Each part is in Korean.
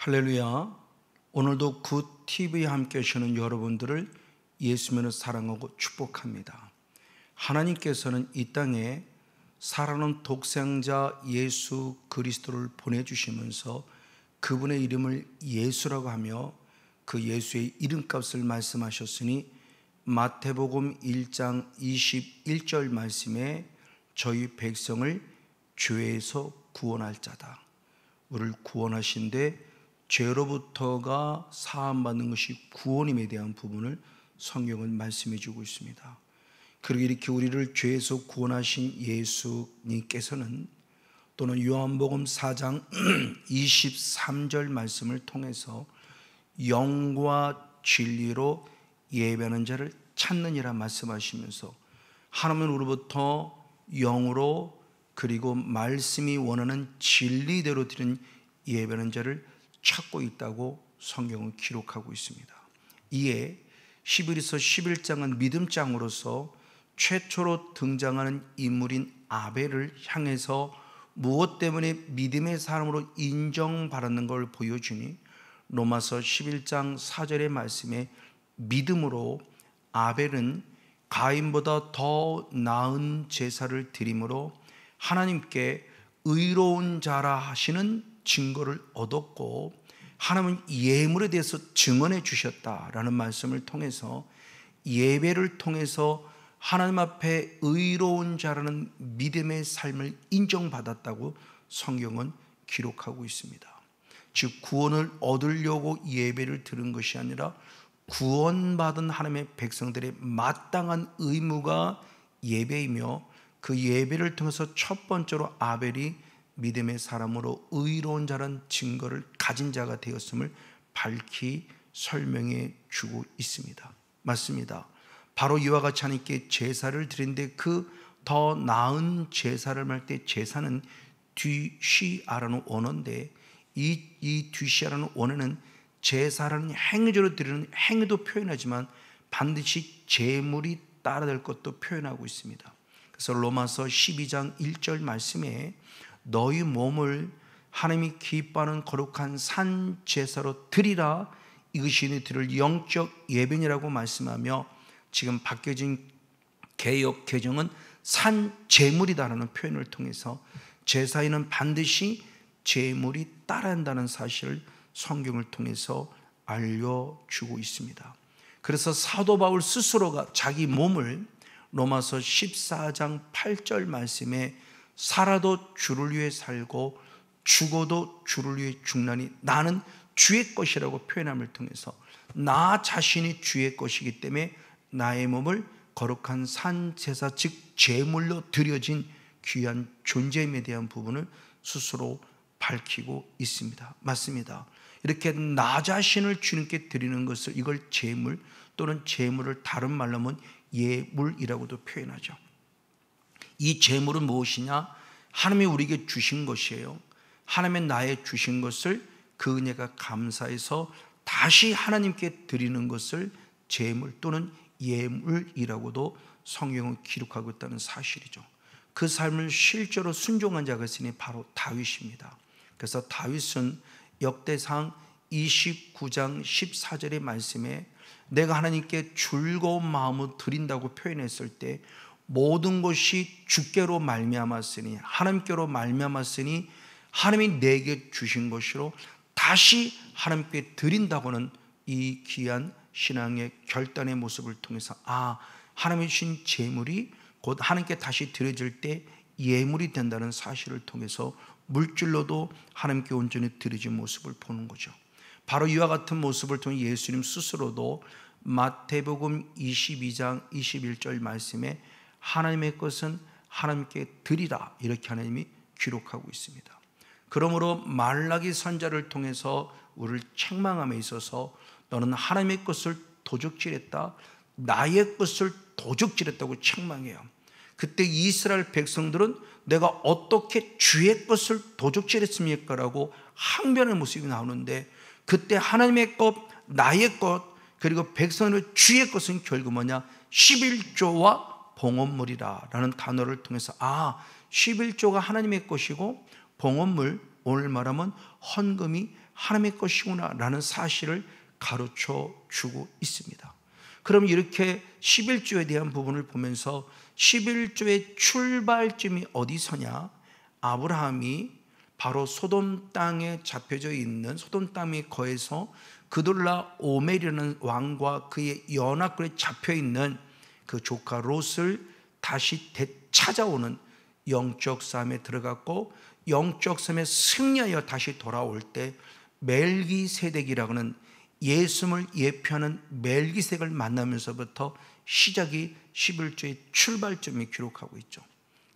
할렐루야. 오늘도 굿TV에 함께 하시는 여러분들을 예수님으로 사랑하고 축복합니다. 하나님께서는 이 땅에 살아있는 독생자 예수 그리스도를 보내주시면서 그분의 이름을 예수라고 하며 그 예수의 이름값을 말씀하셨으니 마태복음 1장 21절 말씀에 저희 백성을 죄에서 구원할 자다. 우리를 구원하신데 죄로부터가 사함받는 것이 구원임에 대한 부분을 성경은 말씀해 주고 있습니다. 그리고 이렇게 우리를 죄에서 구원하신 예수님께서는 또는 요한복음 4장 23절 말씀을 통해서 영과 진리로 예배하는 자를 찾느니라 말씀하시면서 하나님은 우리로부터 영으로 그리고 말씀이 원하는 진리대로 드리는 예배하는 자를 찾고 있다고 성경은 기록하고 있습니다. 이에 히브리서 11장은 믿음장으로서 최초로 등장하는 인물인 아벨을 향해서 무엇 때문에 믿음의 사람으로 인정받았는 걸 보여주니 로마서 11장 4절의 말씀에 믿음으로 아벨은 가인보다 더 나은 제사를 드림으로 하나님께 의로운 자라 하시는 증거를 얻었고 하나님은 예물에 대해서 증언해 주셨다라는 말씀을 통해서 예배를 통해서 하나님 앞에 의로운 자라는 믿음의 삶을 인정받았다고 성경은 기록하고 있습니다. 즉 구원을 얻으려고 예배를 드린 것이 아니라 구원받은 하나님의 백성들의 마땅한 의무가 예배이며 그 예배를 통해서 첫 번째로 아벨이 믿음의 사람으로 의로운 자란 증거를 가진 자가 되었음을 밝히 설명해 주고 있습니다. 맞습니다. 바로 이와 같이 하나님께 제사를 드리는데 그 더 나은 제사를 할 때 제사는 뒤시아라는 원어인데 이 뒤시아라는 원어는 제사라는 행위적으로 드리는 행위도 표현하지만 반드시 제물이 따라야 될 것도 표현하고 있습니다. 그래서 로마서 12장 1절 말씀에 너희 몸을 하나님이 기뻐하는 거룩한 산 제사로 드리라, 이것이 너희들을 영적 예배니라고 말씀하며 지금 바뀌어진 개역 개정은 산 제물이다라는 표현을 통해서 제사에는 반드시 제물이 따라야 한다는 사실을 성경을 통해서 알려주고 있습니다. 그래서 사도 바울 스스로가 자기 몸을 로마서 14장 8절 말씀에 살아도 주를 위해 살고 죽어도 주를 위해 죽나니 나는 주의 것이라고 표현함을 통해서 나 자신이 주의 것이기 때문에 나의 몸을 거룩한 산 제사 즉 제물로 드려진 귀한 존재임에 대한 부분을 스스로 밝히고 있습니다. 맞습니다. 이렇게 나 자신을 주님께 드리는 것을 이걸 제물 또는 제물을 다른 말로 하면 예물이라고도 표현하죠. 이 제물은 무엇이냐? 하나님이 우리에게 주신 것이에요. 하나님의 나에 주신 것을 그 은혜가 감사해서 다시 하나님께 드리는 것을 제물 또는 예물이라고도 성경은 기록하고 있다는 사실이죠. 그 삶을 실제로 순종한 자가 있으니 바로 다윗입니다. 그래서 다윗은 역대상 29장 14절의 말씀에 내가 하나님께 즐거운 마음으로 드린다고 표현했을 때 모든 것이 주께로 말미암았으니 하나님께로 말미암았으니 하나님이 내게 주신 것으로 다시 하나님께 드린다고는 이 귀한 신앙의 결단의 모습을 통해서 하나님이 주신 제물이 곧 하나님께 다시 드려질 때 예물이 된다는 사실을 통해서 물질로도 하나님께 온전히 드려진 모습을 보는 거죠. 바로 이와 같은 모습을 통해 예수님 스스로도 마태복음 22장 21절 말씀에 하나님의 것은 하나님께 드리라 이렇게 하나님이 기록하고 있습니다. 그러므로 말라기 선자를 통해서 우리를 책망함에 있어서 너는 하나님의 것을 도적질했다, 나의 것을 도적질했다고 책망해요. 그때 이스라엘 백성들은 내가 어떻게 주의 것을 도적질했습니까? 라고 항변의 모습이 나오는데 그때 하나님의 것, 나의 것 그리고 백성의 주의 것은 결국 뭐냐? 11조와 봉헌물이라 라는 단어를 통해서 11조가 하나님의 것이고 봉헌물, 오늘 말하면 헌금이 하나님의 것이구나 라는 사실을 가르쳐 주고 있습니다. 그럼 이렇게 11조에 대한 부분을 보면서 11조의 출발점이 어디서냐? 아브라함이 바로 소돔 땅에 잡혀져 있는 소돔 땅에 거해서 그돌라 오멜이라는 왕과 그의 연합군에 잡혀 있는 그 조카 롯을 다시 되찾아오는 영적 싸움에 들어갔고, 영적 싸움에 승리하여 다시 돌아올 때 멜기세덱이라고 하는 예수님을 예표하는 멜기세덱을 만나면서부터 시작이 11조의 출발점이 기록하고 있죠.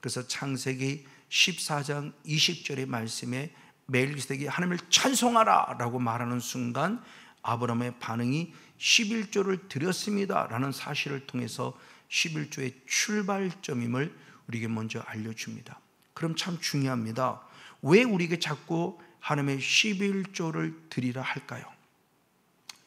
그래서 창세기 14장 20절의 말씀에 멜기세덱이 하나님을 찬송하라 라고 말하는 순간 아브라함의 반응이 11조를 드렸습니다 라는 사실을 통해서 11조의 출발점임을 우리에게 먼저 알려줍니다. 그럼 참 중요합니다. 왜 우리에게 자꾸 하나님의 11조를 드리라 할까요?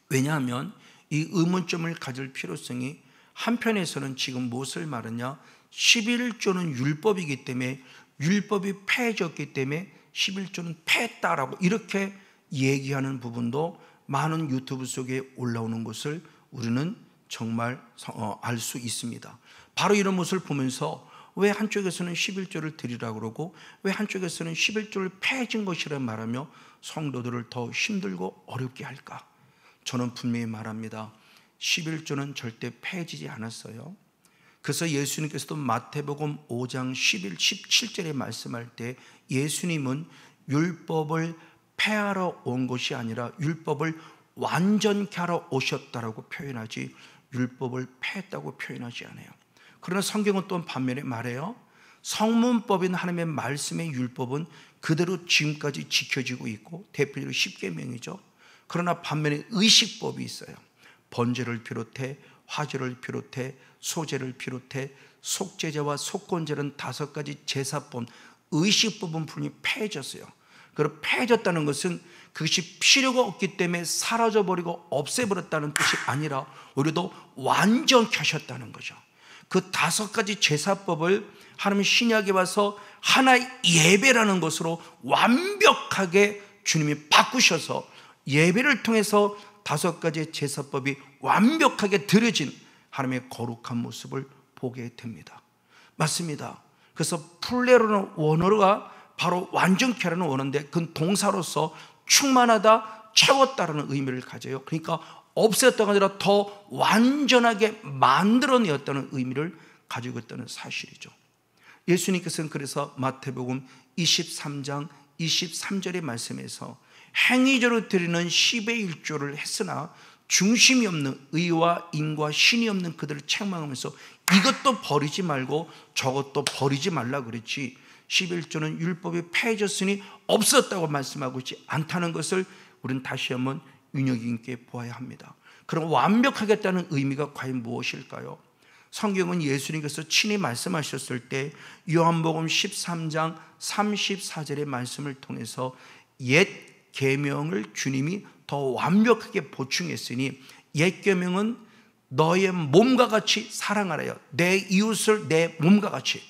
왜냐하면 이 의문점을 가질 필요성이, 한편에서는 지금 무엇을 말하냐, 11조는 율법이기 때문에, 율법이 폐해졌기 때문에 11조는 폐했다라고 이렇게 얘기하는 부분도 많은 유튜브 속에 올라오는 것을 우리는 정말 알 수 있습니다. 바로 이런 모습을 보면서 왜 한쪽에서는 11조를 드리라고 그러고 왜 한쪽에서는 11조를 폐해진 것이라 말하며 성도들을 더 힘들고 어렵게 할까? 저는 분명히 말합니다. 11조는 절대 폐해지지 않았어요. 그래서 예수님께서도 마태복음 5장 17절에 말씀할 때 예수님은 율법을 폐하러 온 것이 아니라 율법을 완전케 하러 오셨다라고 표현하지 율법을 폐했다고 표현하지 않아요. 그러나 성경은 또 반면에 말해요. 성문법인 하나님의 말씀의 율법은 그대로 지금까지 지켜지고 있고, 대표적으로 십계명이죠. 그러나 반면에 의식법이 있어요. 번제를 비롯해 화제를 비롯해 소제를 비롯해 속제제와 속건제는 5가지 제사법, 의식법은 분명히 폐해졌어요. 그리고 폐해졌다는 것은 그것이 필요가 없기 때문에 사라져버리고 없애버렸다는 뜻이 아니라 오히려 더 완전케 하셨다는 거죠. 그 5가지 제사법을 하나님 신약에 와서 하나의 예배라는 것으로 완벽하게 주님이 바꾸셔서 예배를 통해서 5가지 제사법이 완벽하게 드려진 하나님의 거룩한 모습을 보게 됩니다. 맞습니다. 그래서 플레로는 원어가 바로 완전케 하는 원어인데 그건 동사로서 충만하다, 채웠다라는 의미를 가져요. 그러니까 없앴다가 아니라 더 완전하게 만들어내었다는 의미를 가지고 있다는 사실이죠. 예수님께서는 그래서 마태복음 23장 23절의 말씀에서 행위적으로 드리는 10의 1조를 했으나 중심이 없는 의와 인과 신이 없는 그들을 책망하면서 이것도 버리지 말고 저것도 버리지 말라 그랬지 11조는 율법이 폐해졌으니 없었다고 말씀하고 있지 않다는 것을 우리는 다시 한번 윤혁 있게 보아야 합니다. 그럼 완벽하겠다는 의미가 과연 무엇일까요? 성경은 예수님께서 친히 말씀하셨을 때 요한복음 13장 34절의 말씀을 통해서 옛 계명을 주님이 더 완벽하게 보충했으니 옛 계명은 너의 몸과 같이 사랑하라요. 내 이웃을 내 몸과 같이.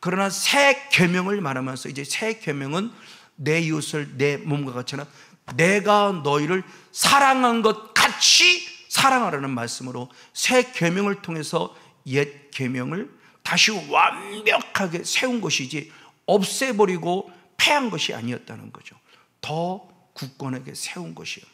그러나 새 계명을 말하면서 이제 새 계명은 내 이웃을 내 몸과 같이 하나 내가 너희를 사랑한 것 같이 사랑하라는 말씀으로 새 계명을 통해서 옛 계명을 다시 완벽하게 세운 것이지 없애버리고 폐한 것이 아니었다는 거죠. 더 굳건하게 세운 것이요.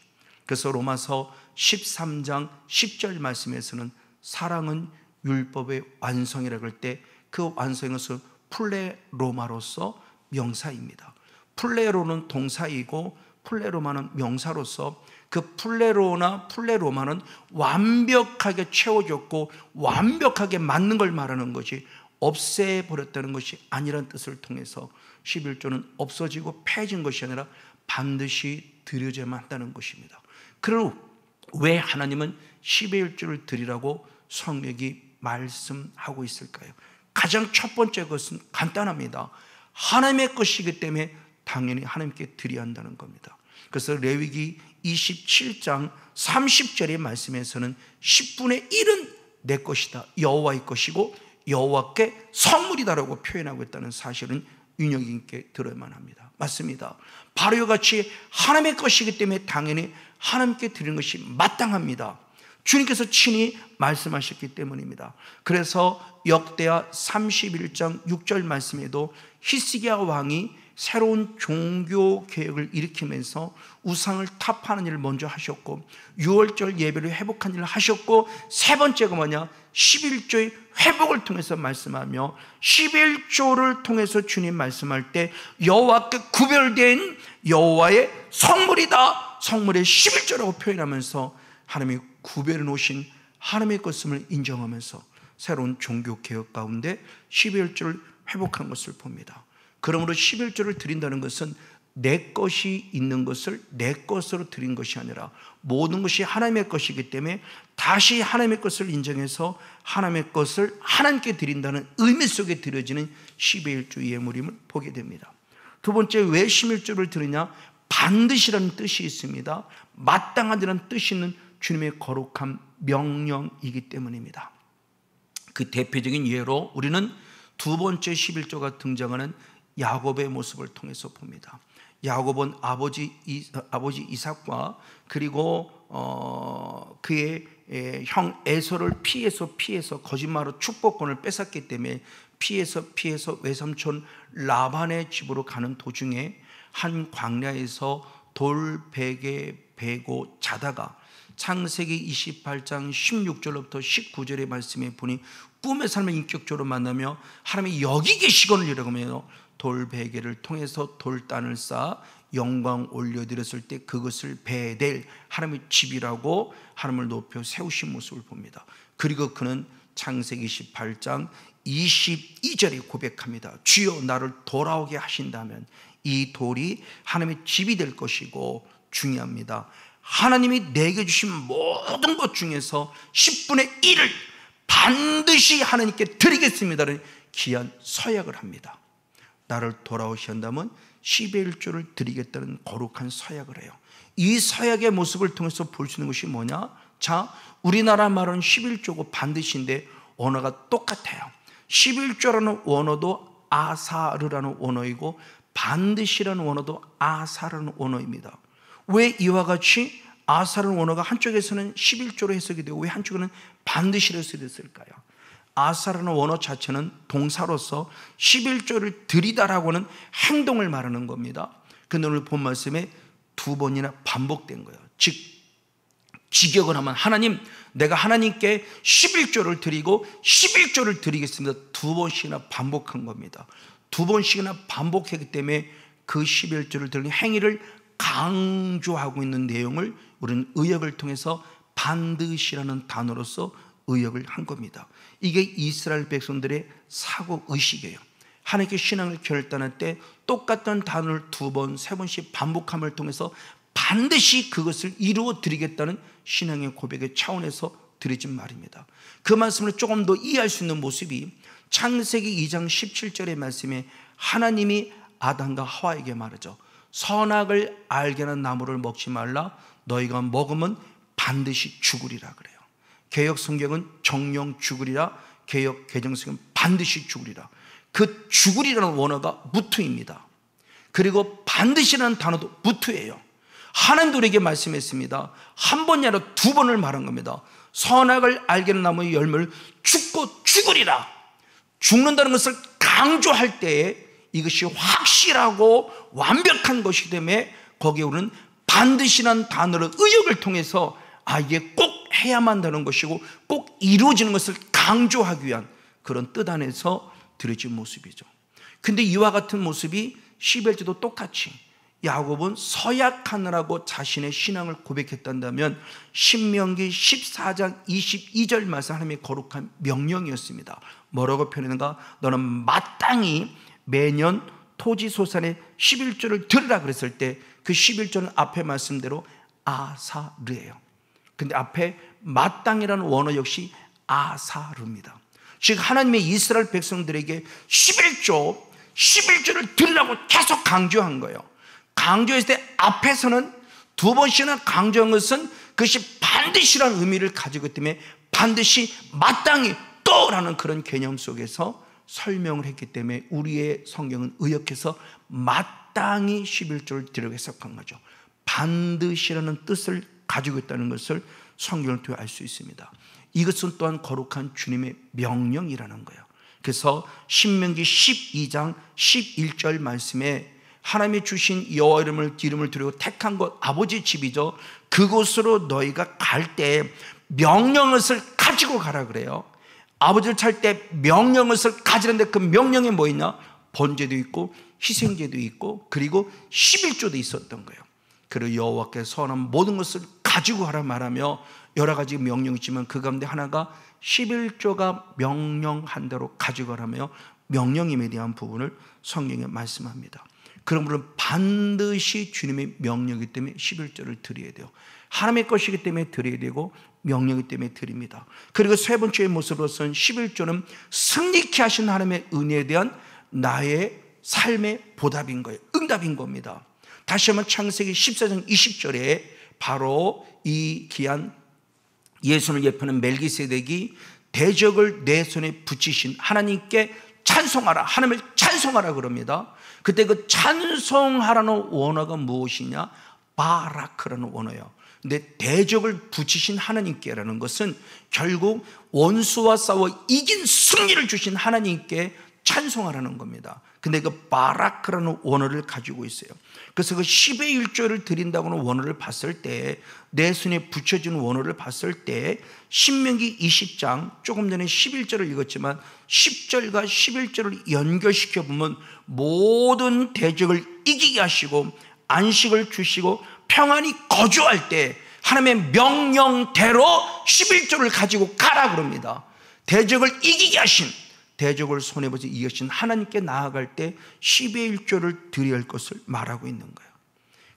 그래서 로마서 13장 10절 말씀에서는 사랑은 율법의 완성이라고 할 때 그 완성인 것은 플레로마로서 명사입니다. 플레로는 동사이고 플레로마는 명사로서 그 플레로나 플레로마는 완벽하게 채워졌고 완벽하게 맞는 걸 말하는 것이 없애버렸다는 것이 아니라는 뜻을 통해서 11조는 없어지고 폐해진 것이 아니라 반드시 드려져야만 한다는 것입니다. 그럼 왜 하나님은 10의 1조를 드리라고 성경이 말씀하고 있을까요? 가장 첫 번째 것은 간단합니다. 하나님의 것이기 때문에 당연히 하나님께 드려야 한다는 겁니다. 그래서 레위기 27장 30절의 말씀에서는 10분의 1은 내 것이다, 여호와의 것이고 여호와께 선물이다라고 표현하고 있다는 사실은 윤영 있게 들어야만 합니다. 맞습니다. 바로 이와 같이 하나님의 것이기 때문에 당연히 하나님께 드리는 것이 마땅합니다. 주님께서 친히 말씀하셨기 때문입니다. 그래서 역대하 31장 6절 말씀에도 히스기야 왕이 새로운 종교 개혁을 일으키면서 우상을 타파하는 일을 먼저 하셨고, 유월절 예배를 회복한 일을 하셨고, 세 번째가 뭐냐? 11조의 회복을 통해서 말씀하며, 11조를 통해서 주님 말씀할 때 여호와께 구별된 여호와의 성물이다, 성물의 11조라고 표현하면서 하나님이 구별해 놓으신 하나님의 것임을 인정하면서 새로운 종교 개혁 가운데 11조를 회복한 것을 봅니다. 그러므로 11조를 드린다는 것은 내 것이 있는 것을 내 것으로 드린 것이 아니라 모든 것이 하나님의 것이기 때문에 다시 하나님의 것을 인정해서 하나님의 것을 하나님께 드린다는 의미 속에 드려지는 11조 예물임을 보게 됩니다. 두 번째, 왜 11조를 드리냐? 반드시라는 뜻이 있습니다. 마땅하다는 뜻이 있는 주님의 거룩한 명령이기 때문입니다. 그 대표적인 예로 우리는 두 번째 11조가 등장하는 야곱의 모습을 통해서 봅니다. 야곱은 아버지 이삭과 그리고 그의 형 에서를 피해서 거짓말로 축복권을 뺏었기 때문에 피해서 외삼촌 라반의 집으로 가는 도중에 한 광야에서 돌베개 베고 자다가 창세기 28장 16절부터 19절의 말씀에 보니 꿈의 삶을 인격적으로 만나며 하나님이 여기 계시거늘 이라고 돌베개를 통해서 돌단을 쌓아 영광 올려드렸을 때 그것을 베델, 하나님의 집이라고 하나님을 높여 세우신 모습을 봅니다. 그리고 그는 창세기 28장 22절에 고백합니다. 주여 나를 돌아오게 하신다면 이 돌이 하나님의 집이 될 것이고, 중요합니다, 하나님이 내게 주신 모든 것 중에서 10분의 1을 반드시 하나님께 드리겠습니다라는 귀한 서약을 합니다. 나를 돌아오시 한다면 11조를 드리겠다는 거룩한 서약을 해요. 이 서약의 모습을 통해서 볼 수 있는 것이 뭐냐? 자, 우리나라 말은 11조고 반드시인데 언어가 똑같아요. 11조라는 원어도 아사르라는 원어이고 반드시라는 원어도 아사라는 원어입니다. 왜 이와 같이 아사라는 원어가 한쪽에서는 11조로 해석이 되고 왜 한쪽에는 반드시로 해석이 됐을까요? 아사라는 원어 자체는 동사로서 11조를 드리다라고 하는 행동을 말하는 겁니다. 근데 오늘 본 말씀에 두 번이나 반복된 거예요. 즉 직역을 하면 하나님, 내가 하나님께 11조를 드리고 11조를 드리겠습니다. 두 번씩이나 반복한 겁니다. 두 번씩이나 반복했기 때문에 그 11조를 드리는 행위를 강조하고 있는 내용을 우리는 의역을 통해서 반드시라는 단어로서 의역을 한 겁니다. 이게 이스라엘 백성들의 사고의식이에요. 하나님께 신앙을 결단할 때 똑같은 단어를 두 번, 세 번씩 반복함을 통해서 반드시 그것을 이루어 드리겠다는 신앙의 고백의 차원에서 드려진 말입니다. 그 말씀을 조금 더 이해할 수 있는 모습이 창세기 2장 17절의 말씀에 하나님이 아담과 하와에게 말하죠. 선악을 알게 하는 나무를 먹지 말라. 너희가 먹으면 반드시 죽으리라 그래요. 개역 성경은 정령 죽으리라, 개역 개정성경은 반드시 죽으리라. 그 죽으리라는 원어가 무투입니다. 그리고 반드시라는 단어도 무투예요. 하나님도 우리에게 말씀했습니다. 한 번이 아니라 두 번을 말한 겁니다. 선악을 알게 하는 나무의 열매를 죽고 죽으리라. 죽는다는 것을 강조할 때에 이것이 확실하고 완벽한 것이기 때문에 거기에 우리는 반드시라는 단어를 의역을 통해서 이게 꼭 해야만 되는 것이고 꼭 이루어지는 것을 강조하기 위한 그런 뜻 안에서 드려진 모습이죠. 근데 이와 같은 모습이 11조도 똑같이 야곱은 서약하느라고 자신의 신앙을 고백했단다면 신명기 14장 22절 말씀 하나님의 거룩한 명령이었습니다. 뭐라고 표현했는가? 너는 마땅히 매년 토지소산의 11조를 드리라 그랬을 때 그 11조는 앞에 말씀대로 아사르예요. 근데 앞에 마땅이라는 원어 역시 아사르입니다. 즉 하나님의 이스라엘 백성들에게 11조를 드리라고 계속 강조한 거예요. 강조했을 때 앞에서는 두 번씩이나 강조한 것은 그것이 반드시라는 의미를 가지고 있기 때문에 반드시 마땅히 또라는 그런 개념 속에서 설명을 했기 때문에 우리의 성경은 의역해서 마땅히 11조를 드리라고 해석한 거죠. 반드시라는 뜻을 가지고 있다는 것을 성경을 통해 알 수 있습니다. 이것은 또한 거룩한 주님의 명령이라는 거예요. 그래서 신명기 12장 11절 말씀에 하나님이 주신 여호와 이름을 드리고 택한 곳 아버지 집이죠. 그곳으로 너희가 갈 때 명령것을 가지고 가라 그래요. 아버지를 찾을 때 명령것을 가지는데 그 명령이 뭐 있냐? 번제도 있고 희생제도 있고 그리고 11조도 있었던 거예요. 그리고 여호와께서 선한 모든 것을 가지고 가라 말하며 여러 가지 명령이 있지만 그 가운데 하나가 11조가 명령한 대로 가지고 가라며 명령임에 대한 부분을 성경에 말씀합니다. 그러므로 반드시 주님의 명령이기 때문에 11조를 드려야 돼요. 하나님의 것이기 때문에 드려야 되고 명령이기 때문에 드립니다. 그리고 세 번째의 모습으로서는 11조는 승리케 하신 하나님의 은혜에 대한 나의 삶의 보답인 거예요. 응답인 겁니다. 다시 한번 창세기 14장 20절에 바로 이 귀한 예수를 예표하는 멜기세덱이 대적을 내 손에 붙이신 하나님께 찬송하라, 하나님을 찬송하라 그럽니다. 그때 그 찬송하라는 원어가 무엇이냐? 바라크라는 원어예요. 근데 대적을 붙이신 하나님께라는 것은 결국 원수와 싸워 이긴 승리를 주신 하나님께 찬송하라는 겁니다. 근데 그 바라크라는 원어를 가지고 있어요. 그래서 그 10의 1조를 드린다고는 원어를 봤을 때, 내 손에 붙여진 원어를 봤을 때 신명기 20장 조금 전에 11절을 읽었지만 10절과 11절을 연결시켜 보면 모든 대적을 이기게 하시고 안식을 주시고 평안히 거주할 때 하나님의 명령대로 11조를 가지고 가라 그럽니다. 대적을 이기게 하신, 대적을 손해보지 이기신 하나님께 나아갈 때 10의 1조를 드려야 할 것을 말하고 있는 거예요.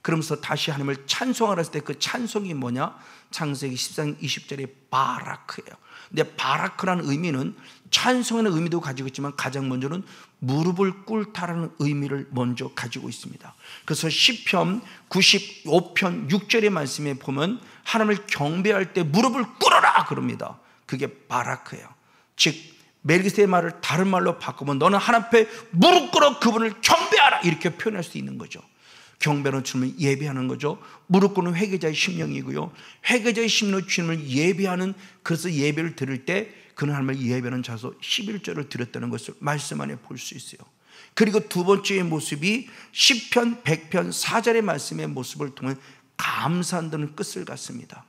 그러면서 다시 하나님을 찬송하라 했을 때 그 찬송이 뭐냐? 창세기 14장 20절에 바라크예요. 근데 바라크라는 의미는 찬송하는 의미도 가지고 있지만 가장 먼저는 무릎을 꿇다라는 의미를 먼저 가지고 있습니다. 그래서 시편 95편 6절의 말씀에 보면 하나님을 경배할 때 무릎을 꿇어라 그럽니다. 그게 바라크예요. 즉 멜기세의 말을 다른 말로 바꾸면 너는 하나님 앞에 무릎 꿇어 그분을 경배하라 이렇게 표현할 수 있는 거죠. 경배는 주님을 예배하는 거죠. 무릎 꿇는 회개자의 심령이고요, 회개자의 심령으로 주님을 예배하는, 그래서 예배를 드릴 때 그는 하나님을 예배하는 자서 11조를 드렸다는 것을 말씀 안에 볼 수 있어요. 그리고 두 번째의 모습이 시편 100편 4절의 말씀의 모습을 통해 감사한다는 끝을 갖습니다.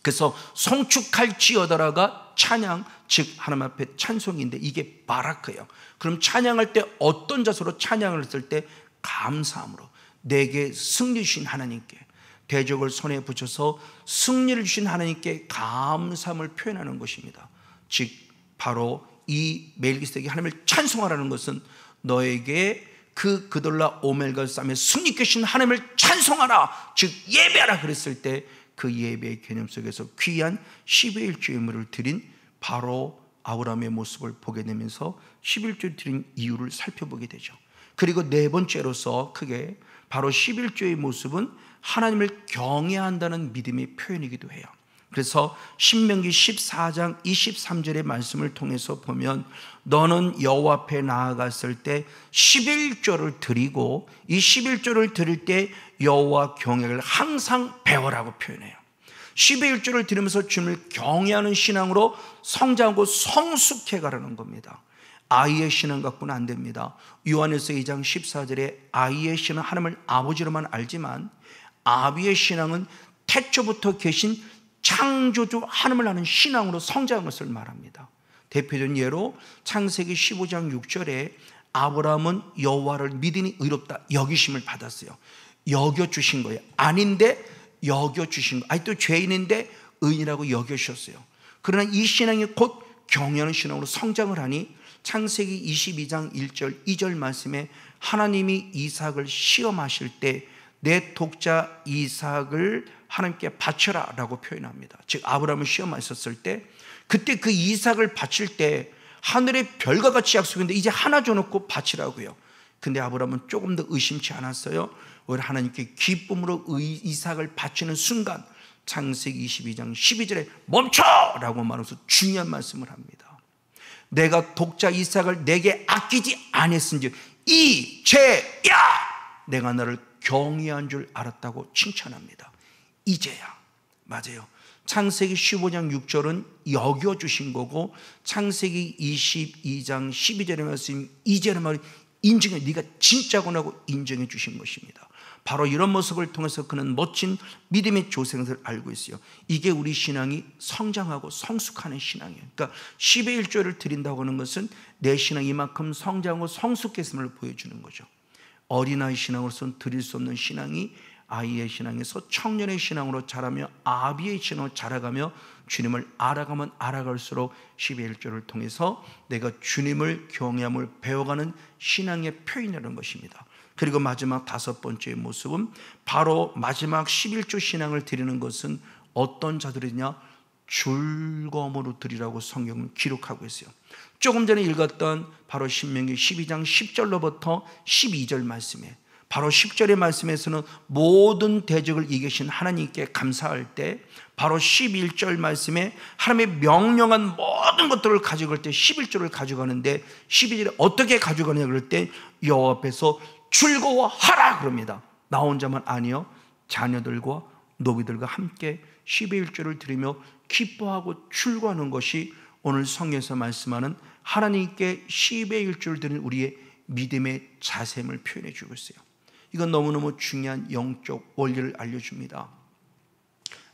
그래서 송축할지어다라가 찬양, 즉 하나님 앞에 찬송인데 이게 바라크예요. 그럼 찬양할 때 어떤 자세로 찬양을 했을 때? 감사함으로 내게 승리 주신 하나님께, 대적을 손에 붙여서 승리를 주신 하나님께 감사함을 표현하는 것입니다. 즉 바로 이 멜기세덱이 하나님을 찬송하라는 것은 너에게 그 그돌라 오멜가 싸움에 승리케 하신 하나님을 찬송하라, 즉 예배하라 그랬을 때 그 예배의 개념 속에서 귀한 10의 1조의 물을 드린 바로 아브라함의 모습을 보게 되면서 11조 드린 이유를 살펴보게 되죠. 그리고 네 번째로서 크게 바로 11조의 모습은 하나님을 경외한다는 믿음의 표현이기도 해요. 그래서 신명기 14장 23절의 말씀을 통해서 보면 너는 여호와 앞에 나아갔을 때 11조를 드리고 이 11조를 드릴 때 여호와 경외를 항상 배워라고 표현해요. 10의 1조를 드리면서 주님을 경외하는 신앙으로 성장하고 성숙해 가라는 겁니다. 아이의 신앙 갖고는 안 됩니다. 요한일서 2장 14절에 아이의 신앙은 하나님을 아버지로만 알지만 아비의 신앙은 태초부터 계신 창조주 하나님을 아는 신앙으로 성장한 것을 말합니다. 대표적인 예로 창세기 15장 6절에 아브라함은 여호와를 믿으니 의롭다 여기심을 받았어요. 여겨주신 거예요. 아닌데 여겨주신 거예요. 아니 또 죄인인데 의인이라고 여겨주셨어요. 그러나 이 신앙이 곧 경외하는 신앙으로 성장을 하니 창세기 22장 1절 2절 말씀에 하나님이 이삭을 시험하실 때 내 독자 이삭을 하나님께 바쳐라 라고 표현합니다. 즉 아브라함을 시험하셨을 때 그때 그 이삭을 바칠 때 하늘의 별과 같이 약속했는데 이제 하나 줘놓고 바치라고요. 근데 아브라함은 조금 더 의심치 않았어요. 오히려 하나님께 기쁨으로 이삭을 바치는 순간 창세기 22장 12절에 멈춰! 라고 말하면서 중요한 말씀을 합니다. 내가 독자 이삭을 내게 아끼지 아니했은지 이제야 내가 너를 경외한 줄 알았다고 칭찬합니다. 이제야. 맞아요. 창세기 15장 6절은 여겨주신 거고, 창세기 22장 12절의 말씀 이제는 말이 인정해, 네가 진짜구나 하고 인정해 주신 것입니다. 바로 이런 모습을 통해서 그는 멋진 믿음의 조생을 알고 있어요. 이게 우리 신앙이 성장하고 성숙하는 신앙이에요. 그러니까 10의 1조를 드린다고 하는 것은 내 신앙이 이만큼 성장하고 성숙했음을 보여주는 거죠. 어린아이 신앙으로서는 드릴 수 없는 신앙이 아이의 신앙에서 청년의 신앙으로 자라며 아비의 신앙으로 자라가며 주님을 알아가면 알아갈수록 10의 1조를 통해서 내가 주님을 경외함을 배워가는 신앙의 표현이라는 것입니다. 그리고 마지막 5번째 모습은 바로 마지막 11조 신앙을 드리는 것은 어떤 자들이냐? 즐거움으로 드리라고 성경은 기록하고 있어요. 조금 전에 읽었던 바로 신명기 12장 10절로부터 12절 말씀에, 바로 10절의 말씀에서는 모든 대적을 이기신 하나님께 감사할 때, 바로 11절 말씀에 하나님의 명령한 모든 것들을 가져갈 때 11조를 가져가는데, 12절에 어떻게 가져가느냐 그럴 때 여호와 앞에서 즐거워하라 그럽니다. 나 혼자만 아니요, 자녀들과 노비들과 함께 10의 1조를 드리며 기뻐하고 즐거워하는 것이 오늘 성경에서 말씀하는 하나님께 10의 1조를 드리는 우리의 믿음의 자셈을 표현해 주고 있어요. 이건 너무너무 중요한 영적 원리를 알려줍니다.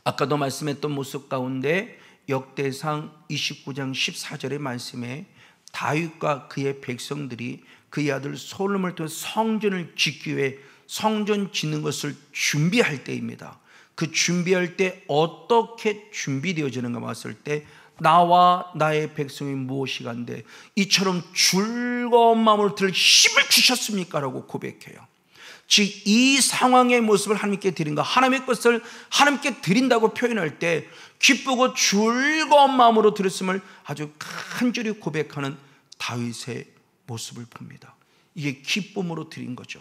아까도 말씀했던 모습 가운데 역대상 29장 14절의 말씀에 다윗과 그의 백성들이 그의 아들 솔로몬을 통해 성전을 짓기 위해 성전 짓는 것을 준비할 때입니다. 그 준비할 때 어떻게 준비되어지는가 봤을 때 나와 나의 백성이 무엇이 간데 이처럼 즐거운 마음으로 들 힘을 주셨습니까? 라고 고백해요. 즉 이 상황의 모습을 하나님께 드린다, 하나님의 것을 하나님께 드린다고 표현할 때 기쁘고 즐거운 마음으로 드렸음을 아주 간절히 고백하는 다윗의 모습을 봅니다. 이게 기쁨으로 드린 거죠.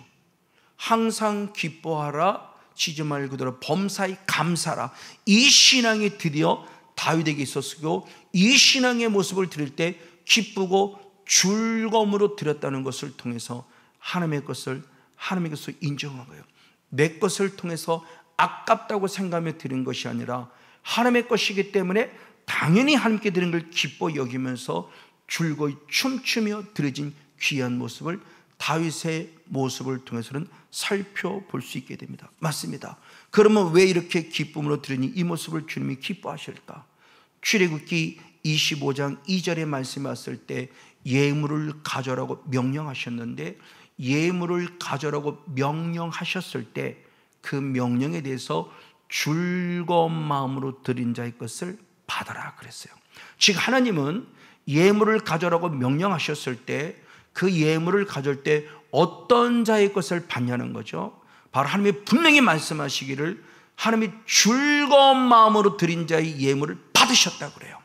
항상 기뻐하라, 지지 말고 그대로 범사에 감사라. 이 신앙이 드디어 다윗에게 있었고, 이 신앙의 모습을 드릴 때 기쁘고 즐거움으로 드렸다는 것을 통해서 하나님의 것을 인정한 거예요. 내 것을 통해서 아깝다고 생각하며 드린 것이 아니라 하나님의 것이기 때문에 당연히 하나님께 드린 걸 기뻐 여기면서 즐거이 춤추며 드려진 귀한 모습을, 다윗의 모습을 통해서는 살펴볼 수 있게 됩니다. 맞습니다. 그러면 왜 이렇게 기쁨으로 드리니 이 모습을 주님이 기뻐하실까? 출애굽기 25장 2절의 말씀이 왔을 때 예물을 가져라고 명령하셨는데, 예물을 가져라고 명령하셨을 때 그 명령에 대해서 즐거운 마음으로 드린 자의 것을 받아라 그랬어요. 즉 하나님은 예물을 가져라고 명령하셨을 때 그 예물을 가져올 때 어떤 자의 것을 받냐는 거죠. 바로 하나님이 분명히 말씀하시기를 하나님이 즐거운 마음으로 드린 자의 예물을 받으셨다고 그래요.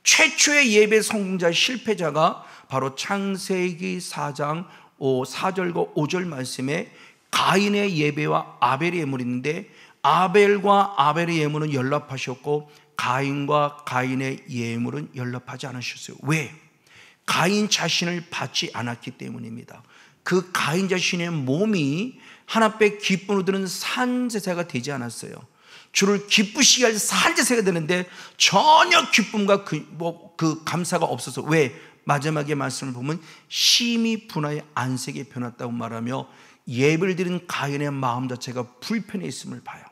최초의 예배 성공자 실패자가 바로 창세기 4장 4절과 5절 말씀에 가인의 예배와 아벨의 예물이 있는데, 아벨과 아벨의 예물은 연락하셨고 가인과 가인의 예물은 연락하지 않으셨어요. 왜? 가인 자신을 받지 않았기 때문입니다. 그 가인 자신의 몸이 하나님께 기쁨으로 드는 산제사가 되지 않았어요. 주를 기쁘시게 할 산제사가 되는데 전혀 기쁨과 그 감사가 없어서, 왜? 마지막에 말씀을 보면 심히 분하여 안색에 변했다고 말하며 예배를 드린 가인의 마음 자체가 불편해 있음을 봐요.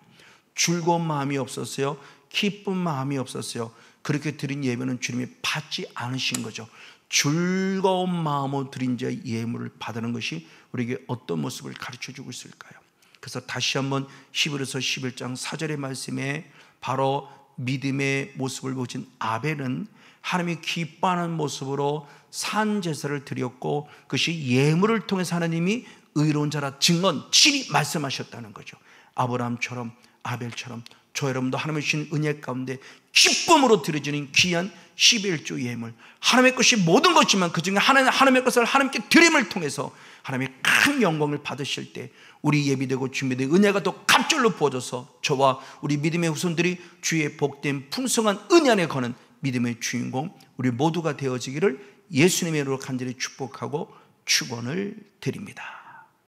즐거운 마음이 없었어요. 기쁜 마음이 없었어요. 그렇게 드린 예배는 주님이 받지 않으신 거죠. 즐거운 마음으로 드린 자의 예물을 받는 것이 우리에게 어떤 모습을 가르쳐주고 있을까요? 그래서 다시 한번 히브리서 11장 4절의 말씀에 바로 믿음의 모습을 보신 아벨은 하나님이 기뻐하는 모습으로 산제사를 드렸고, 그것이 예물을 통해서 하나님이 의로운 자라 증언 친히 말씀하셨다는 거죠. 아브라함처럼 아벨처럼 저 여러분도 하나님의 주신 은혜 가운데 기쁨으로 드려지는 귀한 11조 예물, 하나님의 것이 모든 것이지만 그 중에 하나님의 것을 하나님께 드림을 통해서 하나님의 큰 영광을 받으실 때 우리 예비되고 준비된 은혜가 더 갑절로 부어져서 저와 우리 믿음의 후손들이 주의 복된 풍성한 은혜 안에 거는 믿음의 주인공 우리 모두가 되어지기를 예수님의 이름으로 간절히 축복하고 축원을 드립니다.